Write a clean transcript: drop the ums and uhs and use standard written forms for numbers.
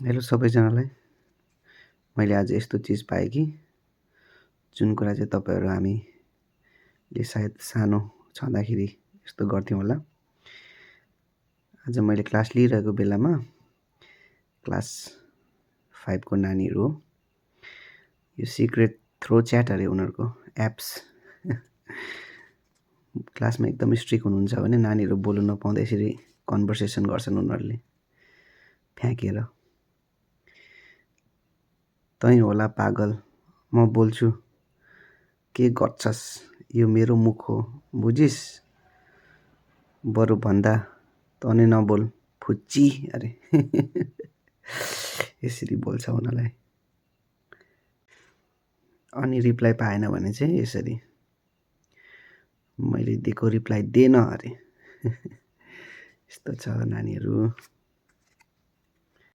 Hello सबैजनालाई। मैले आज यस्तो चिज पाएँ कि जुन कुरा चाहिँ तपाईँहरू हामीले सायद सानो छँदाखेरि यस्तो गर्थ्यौँ होला। आज मैले क्लास लिइरहेको बेलामा क्लास 5 को नानीहरू हो, यो सिक्रेट थ्रो च्याट अरे उनीहरूको एप्स। क्लासमा एकदमै स्ट्रिक्ट हुनुहुन्छ भने नानीहरू बोल्नु नपाउँदा यसरी कन्भर्सेसन गर्छन् उनीहरूले फ्याँकेर। तै होला पागल, म बोल्छु, के गर्छस्, यो मेरो मुख हो बुझिस्, बरु भन्दा तँ नै नबोल फुच्ची अरे। यसरी बोल्छ उनीहरूलाई। अनि रिप्लाई पाएन भने चाहिँ यसरी, मैले दिएको रिप्लाई देन अरे। यस्तो छ नानीहरू।